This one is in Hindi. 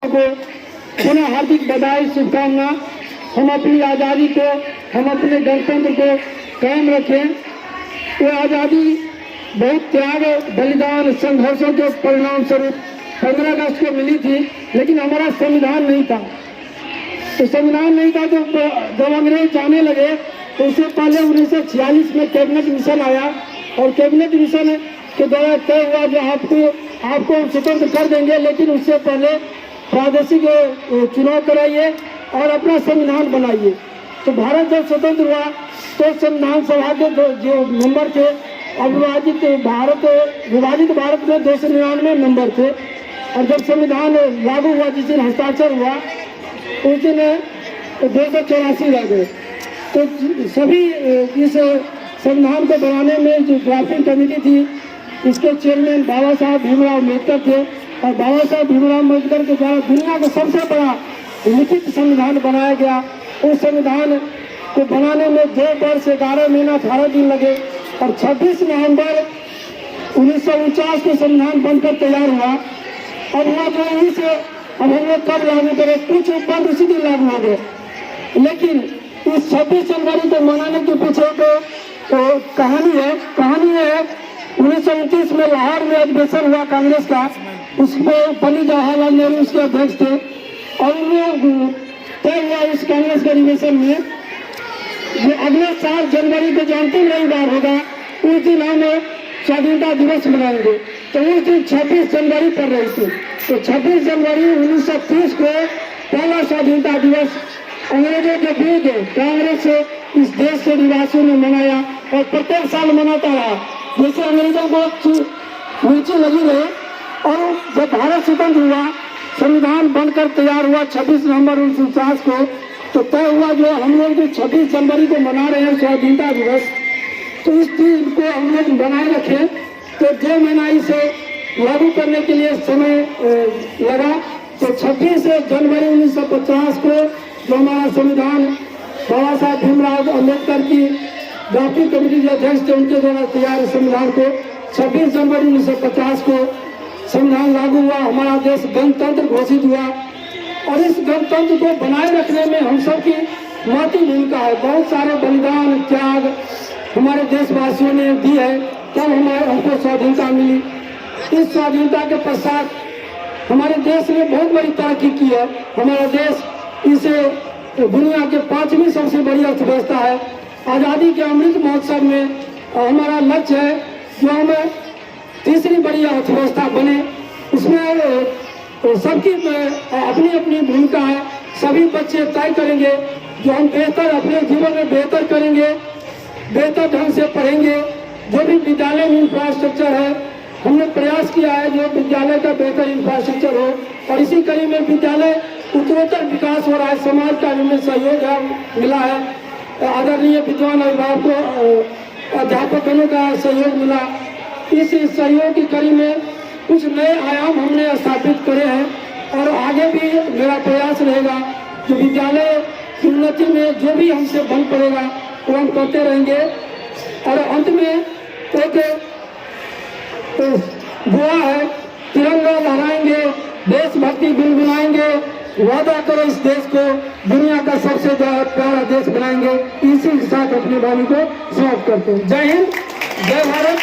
को पुनः हार्दिक बधाई शुभकामना। हम अपनी आज़ादी को, हम अपने गणतंत्र को कायम रखें। ये आज़ादी बहुत त्याग, बलिदान, संघर्षों के परिणाम स्वरूप 15 अगस्त को मिली थी, लेकिन हमारा संविधान नहीं था। तो संविधान नहीं था तो जब अंग्रेज जाने लगे तो उससे पहले 1946 में कैबिनेट मिशन आया और कैबिनेट मिशन के द्वारा तय हुआ जो आपको स्वतंत्र कर देंगे, लेकिन उससे पहले प्रादेशिक चुनाव कराइए और अपना संविधान बनाइए। तो भारत जब स्वतंत्र हुआ तो संविधान सभा के जो मेंबर थे, विभाजित भारत में 299 मेंबर थे, और जब संविधान लागू हुआ, जिस दिन हस्ताक्षर हुआ उस दिन 284 रह गए। तो सभी इस संविधान को बनाने में जो ड्राफ्टिंग कमेटी थी, इसके चेयरमैन बाबा साहब भीमराव अम्बेडकर थे, और बाबा साहब भीमराव अम्बेडकर के द्वारा दुनिया का सबसे बड़ा लिखित संविधान बनाया गया। उस संविधान को बनाने में 2 वर्ष 11 महीना 18 दिन लगे और 26 नवंबर 1949 को संविधान बनकर तैयार हुआ। और हुआ तो यहीं से अब हम लोग कब लागू करें, कुछ उपबंध उसी दिन लागू हो गए। लेकिन इस 26 जनवरी को मनाने के पीछे तो कहानी है 1929 में लाहौर में अधिवेशन हुआ कांग्रेस का, उसमें पंडित जवाहरलाल नेहरू उसके अध्यक्ष थे, और उन्हें तय हुआ इस कांग्रेस के अधिवेशन में जो अगले 4 जनवरी को जो अंतिम रविवार होगा उस दिन हम स्वाधीनता दिवस मनाएंगे। तो उस दिन 26 जनवरी पड़ रही थी। तो 26 जनवरी 1930 को पहला स्वाधीनता दिवस अंग्रेजों के विरुद्ध कांग्रेस इस देश के निवासियों ने मनाया और प्रत्येक साल मनाता रहा। जैसे अंग्रेजों को रुचि लगी रहे, और जब भारत स्वतंत्र हुआ, संविधान बनकर तैयार हुआ 26 नवंबर 1949 को, तो तय हुआ जो हम लोग जो 26 जनवरी को मना रहे हैं स्वाधीनता दिवस, तो इस दिन को हम लोग बनाए रखें। तो 2 महीना इसे लागू करने के लिए समय लगा। तो 26 जनवरी 1950 को जो हमारा संविधान बाबा साहब भीमराव अम्बेडकर की ड्राफ्टिंग कमेटी के अध्यक्ष थे, उनके द्वारा तैयार संविधान को 26 जनवरी 1950 को संविधान लागू हुआ। हमारा देश गणतंत्र घोषित हुआ, और इस गणतंत्र को बनाए रखने में हम सब की महत्वपूर्ण भूमिका है। बहुत सारे बलिदान, त्याग हमारे देशवासियों ने दी है, तब हमको स्वाधीनता मिली। इस स्वाधीनता के पश्चात हमारे देश ने बहुत बड़ी तरक्की की है। हमारा देश इसे दुनिया के 5वीं सबसे बड़ी अर्थव्यवस्था है। आज़ादी के अमृत महोत्सव में हमारा लक्ष्य है जो हम 3री बड़ी अर्थव्यवस्था बने। उसमें सबकी अपनी अपनी भूमिका है। सभी बच्चे तय करेंगे जो हम बेहतर अपने जीवन में बेहतर करेंगे, बेहतर ढंग से पढ़ेंगे। जो भी विद्यालय में इंफ्रास्ट्रक्चर है, हमने प्रयास किया है जो विद्यालय का बेहतर इंफ्रास्ट्रक्चर हो, और इसी कड़ी में विद्यालय उत्तरोत्तर विकास हो रहा है। समाज का इनमें सहयोग मिला है, आदरणीय विद्वान अभिभावकों, अध्यापकों का सहयोग मिला। इस सहयोग की कड़ी में कुछ नए आयाम हमने स्थापित करे हैं, और आगे भी मेरा प्रयास रहेगा कि विद्यालय की उन्नति में जो भी हमसे बन पड़ेगा वो हम करते रहेंगे। और अंत में एक दुआ है, तिरंगा लहराएंगे, देशभक्ति गुनगुनाएंगे, वादा करो इस देश को दुनिया का सबसे प्यारा देश बनाएंगे। इसी के साथ अपनी वाणी को समाप्त करते हैं। जय हिंद, जय भारत।